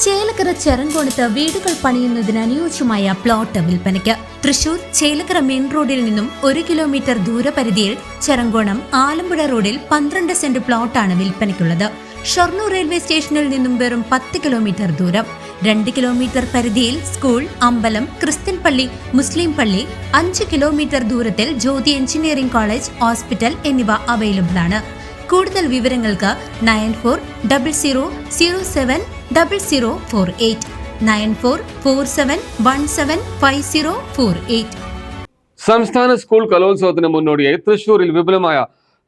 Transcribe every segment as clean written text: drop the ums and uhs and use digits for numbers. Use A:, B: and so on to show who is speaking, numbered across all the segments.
A: ചേലക്കര ചെറങ്കോണത്ത് വീടുകൾ പണിയുന്നതിന് അനുയോജ്യമായ പ്ലോട്ട് വിൽപ്പനയ്ക്ക്. തൃശൂർ ചേലക്കര മെയിൻ റോഡിൽ നിന്നും 1 കിലോമീറ്റർ ദൂരപരിധിയിൽ ചെറങ്കോണം ആലമ്പുഴ റോഡിൽ 12 സെന്റ് പ്ലോട്ടാണ് വിൽപ്പനയ്ക്കുള്ളത്. ഷൊർണൂർ റെയിൽവേ സ്റ്റേഷനിൽ നിന്നും വെറും 10 കിലോമീറ്റർ ദൂരം. 2 കിലോമീറ്റർ പരിധിയിൽ സ്കൂൾ, അമ്പലം, ക്രിസ്ത്യൻ പള്ളി, മുസ്ലിം പള്ളി. 5 കിലോമീറ്റർ ദൂരത്തിൽ ജ്യോതി എഞ്ചിനീയറിംഗ് കോളേജ്, ഹോസ്പിറ്റൽ എന്നിവ അവൈലബിൾ ആണ്. കൂടുതൽ വിവരങ്ങൾക്ക് 9400070048 9447175048.
B: സംസ്ഥാന സ്കൂൾ കലോത്സവത്തിന് മുന്നോടിയായി തൃശൂരിൽ വിപുലമായ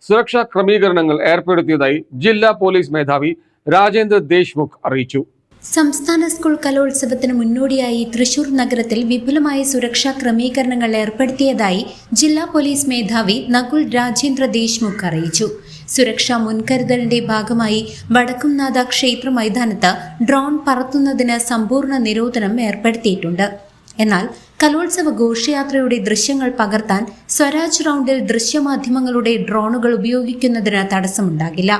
B: സുരക്ഷാ ക്രമീകരണങ്ങൾ ഏർപ്പെടുത്തിയതായി ജില്ലാ പോലീസ് മേധാവി രാജേന്ദ്ര ദേശ്മുഖ് അറിയിച്ചു.
A: സംസ്ഥാന സ്കൂൾ കലോത്സവത്തിന് മുന്നോടിയായി തൃശൂർ നഗരത്തിൽ വിപുലമായ സുരക്ഷാ ക്രമീകരണങ്ങൾ ഏർപ്പെടുത്തിയതായി ജില്ലാ പോലീസ് മേധാവി നകുൽ രാജേന്ദ്ര ദേശ്മുഖ് അറിയിച്ചു. സുരക്ഷാ മുൻകരുതലിന്റെ ഭാഗമായി വടക്കുംനാഥ ക്ഷേത്ര മൈതാനത്ത് ഡ്രോൺ പറത്തുന്നതിന് സമ്പൂർണ്ണ നിരോധനം ഏർപ്പെടുത്തിയിട്ടുണ്ട്. എന്നാൽ കലോത്സവ ഘോഷയാത്രയുടെ ദൃശ്യങ്ങൾ പകർത്താൻ സ്വരാജ് റൗണ്ടിൽ ദൃശ്യമാധ്യമങ്ങളുടെ ഡ്രോണുകൾ ഉപയോഗിക്കുന്നതിന് തടസ്സമുണ്ടാകില്ല.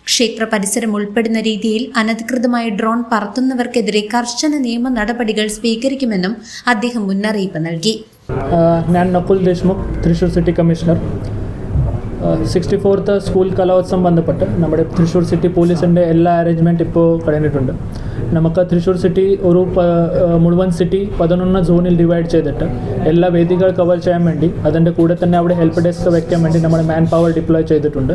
A: ക്ഷേത്ര പരിസരം ഉൾപ്പെടുന്ന രീതിയിൽ അനധികൃതമായി ഡ്രോൺ പറത്തുന്നവർക്കെതിരെ കർശന നിയമ നടപടികൾ സ്വീകരിക്കുമെന്നും അദ്ദേഹം മുന്നറിയിപ്പ് നൽകി.
C: ഞാൻ Nakul Deshmukh, Thrissur city commissioner. 64th school കലോത്സവം ബന്ധപ്പെട്ട് നമ്മുടെ തൃശ്ശൂർ സിറ്റി പോലീസിൻ്റെ എല്ലാ അറേഞ്ച്മെൻറ്റ് ഇപ്പോൾ കഴിഞ്ഞിട്ടുണ്ട്. നമുക്ക് തൃശ്ശൂർ സിറ്റി ഒരു മുഴുവൻ സിറ്റി 11 സോണിൽ ഡിവൈഡ് ചെയ്തിട്ട് എല്ലാ വേദികൾ കവർ ചെയ്യാൻ വേണ്ടി അതിൻ്റെ കൂടെ തന്നെ അവിടെ ഹെൽപ്പ് ഡെസ്ക് വയ്ക്കാൻ വേണ്ടി നമ്മൾ മാൻ പവർ ഡിപ്ലോയ് ചെയ്തിട്ടുണ്ട്.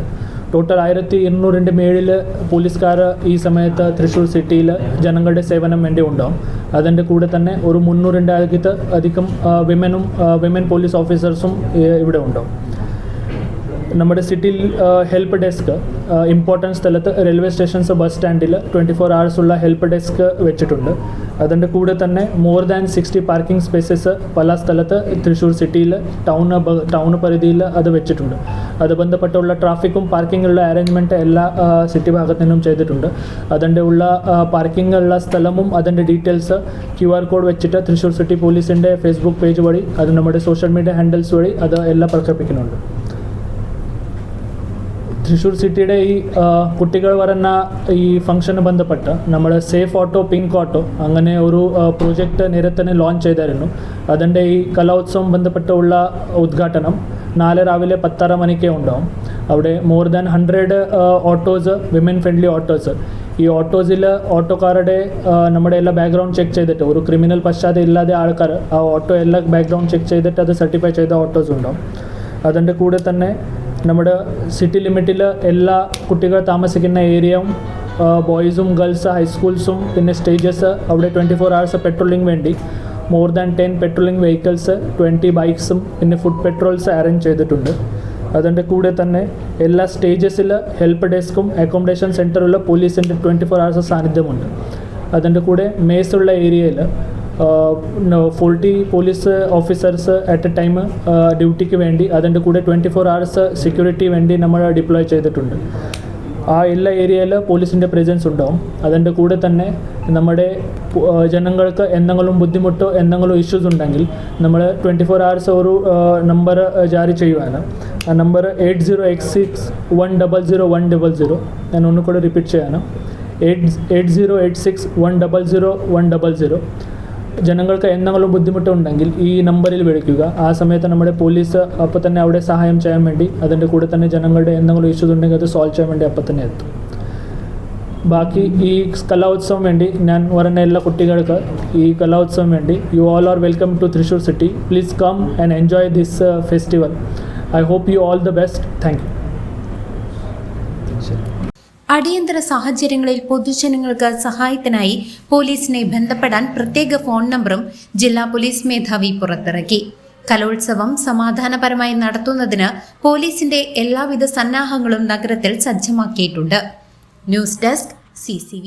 C: ടോട്ടൽ 1200 മേളിൽ പോലീസുകാർ ഈ സമയത്ത് തൃശ്ശൂർ സിറ്റിയിൽ ജനങ്ങളുടെ സേവനം വേണ്ടി ഉണ്ടാവും. അതിൻ്റെ കൂടെ തന്നെ ഒരു 300 അധികം വിമൻ പോലീസ് ഓഫീസേഴ്സും ഇവിടെ ഉണ്ടാവും. നമ്മുടെ സിറ്റിയിൽ ഹെൽപ്പ് ഡെസ്ക് ഇമ്പോർട്ടൻറ്റ് സ്ഥലത്ത് റെയിൽവേ സ്റ്റേഷൻസ്, ബസ് സ്റ്റാൻഡിൽ 24 hours ഉള്ള ഹെൽപ്പ് ഡെസ്ക് വെച്ചിട്ടുണ്ട്. അതിൻ്റെ കൂടെ തന്നെ മോർ ദാൻ 60 പാർക്കിംഗ് സ്പേസസ് പല സ്ഥലത്ത് തൃശ്ശൂർ സിറ്റിയിൽ ടൗൺ പരിധിയിൽ അത് വെച്ചിട്ടുണ്ട്. അത് ബന്ധപ്പെട്ടുള്ള ട്രാഫിക്കും പാർക്കിങ്ങുള്ള അറേഞ്ച്മെൻറ്റ് എല്ലാ സിറ്റി ഭാഗത്തു നിന്നും ചെയ്തിട്ടുണ്ട്. അതിൻ്റെ ഉള്ള പാർക്കിങ്ങുള്ള സ്ഥലവും അതിൻ്റെ ഡീറ്റെയിൽസ് QR കോഡ് വെച്ചിട്ട് തൃശ്ശൂർ സിറ്റി പോലീസിൻ്റെ ഫേസ്ബുക്ക് പേജ് വഴി, അത് നമ്മുടെ സോഷ്യൽ മീഡിയ ഹാൻഡിൽസ് വഴി അത് എല്ലാം പ്രഖ്യാപിക്കുന്നുണ്ട്. തൃശ്ശൂർ സിറ്റിയുടെ ഈ കുട്ടികൾ വരുന്ന ഈ ഫംഗ്ഷന് ബന്ധപ്പെട്ട് നമ്മൾ സേഫ് ഓട്ടോ, പിങ്ക് ഓട്ടോ അങ്ങനെ ഒരു പ്രോജക്റ്റ് നേരത്തെ ലോഞ്ച് ചെയ്തായിരുന്നു. അതിൻ്റെ ഈ കലോത്സവം ബന്ധപ്പെട്ടുള്ള ഉദ്ഘാടനം നാളെ രാവിലെ 10:30 മണിക്ക് ഉണ്ടാവും. അവിടെ more than 100 autos, women friendly autos. ഈ ഓട്ടോസിൽ ഓട്ടോക്കാരുടെ നമ്മുടെ എല്ലാ ബാക്ക്ഗ്രൗണ്ട് ചെക്ക് ചെയ്തിട്ട് ഒരു ക്രിമിനൽ പശ്ചാത്തലം ഇല്ലാതെ ആൾക്കാർ ആ ഓട്ടോ എല്ലാ ബാക്ക്ഗ്രൗണ്ട് ചെക്ക് ചെയ്തിട്ട് അത് സർട്ടിഫൈ ചെയ്ത ഓട്ടോസ് ഉണ്ടാവും. അതിൻ്റെ കൂടെ തന്നെ നമ്മുടെ സിറ്റി ലിമിറ്റിൽ എല്ലാ കുട്ടികൾ താമസിക്കുന്ന ഏരിയയും ബോയ്സും ഗേൾസ് ഹൈസ്കൂൾസും പിന്നെ സ്റ്റേജസ് അവിടെ 24 hours പെട്രോളിംഗ് വേണ്ടി മോർ ദാൻ 10 പെട്രോളിംഗ് വെഹിക്കിൾസ്, 20 ബൈക്സും പിന്നെ ഫുഡ് പെട്രോൾസ് അറേഞ്ച് ചെയ്തിട്ടുണ്ട്. അതിൻ്റെ കൂടെ തന്നെ എല്ലാ സ്റ്റേജസിൽ ഹെൽപ്പ് ഡെസ്കും അക്കോമഡേഷൻ സെൻറ്ററുള്ള പോലീസിൻ്റെ 24 hours സാന്നിധ്യമുണ്ട്. അതിൻ്റെ കൂടെ മേസുള്ള ഏരിയയിൽ 40 police officers at A time ഡ്യൂട്ടിക്ക് വേണ്ടി, അതിൻ്റെ കൂടെ 24 hours സെക്യൂരിറ്റി വേണ്ടി നമ്മൾ ഡിപ്ലോയ് ചെയ്തിട്ടുണ്ട്. ആ എല്ലാ ഏരിയയിൽ പോലീസിൻ്റെ പ്രസൻസ് ഉണ്ടാവും. അതിൻ്റെ കൂടെ തന്നെ നമ്മുടെ ജനങ്ങൾക്ക് എന്തെങ്കിലും ബുദ്ധിമുട്ടോ എന്തെങ്കിലും ഇഷ്യൂസ് ഉണ്ടെങ്കിൽ നമ്മൾ 24 hours ഒരു നമ്പർ ജാരി ചെയ്യുവാണ്. ആ നമ്പർ 8086100100. ഞാൻ ഒന്നുകൂടെ റിപ്പീറ്റ് ചെയ്യാനാണ്, 8086100100. ജനങ്ങൾക്ക് എന്തെങ്കിലും ബുദ്ധിമുട്ടുണ്ടെങ്കിൽ ഈ നമ്പറിൽ വിളിക്കുക. ആ സമയത്ത് നമ്മുടെ പോലീസ് അപ്പോൾ തന്നെ അവിടെ സഹായം ചെയ്യാൻ വേണ്ടി, അതിൻ്റെ കൂടെ തന്നെ ജനങ്ങളുടെ എന്തെങ്കിലും ഇഷ്യൂസ് ഉണ്ടെങ്കിൽ അത് സോൾവ് ചെയ്യാൻ വേണ്ടി അപ്പോൾ തന്നെ എത്തും. ബാക്കി ഈ കലോത്സവം വേണ്ടി ഞാൻ പറയുന്ന എല്ലാ കുട്ടികൾക്ക് ഈ കലോത്സവം വേണ്ടി you all are welcome to Thrissur city. Please come and enjoy this festival. I hope you all the best. Thank you.
A: അടിയന്തര സാഹചര്യങ്ങളിൽ പൊതുജനങ്ങൾക്ക് സഹായത്തിനായി പോലീസിനെ ബന്ധപ്പെടാൻ പ്രത്യേക ഫോൺ നമ്പറും ജില്ലാ പോലീസ് മേധാവി പുറത്തിറക്കി. കലോത്സവം സമാധാനപരമായി നടത്തുന്നതിന് പോലീസിന്റെ എല്ലാവിധ സന്നാഹങ്ങളും നഗരത്തിൽ സജ്ജമാക്കിയിട്ടുണ്ട്. News desk CCV.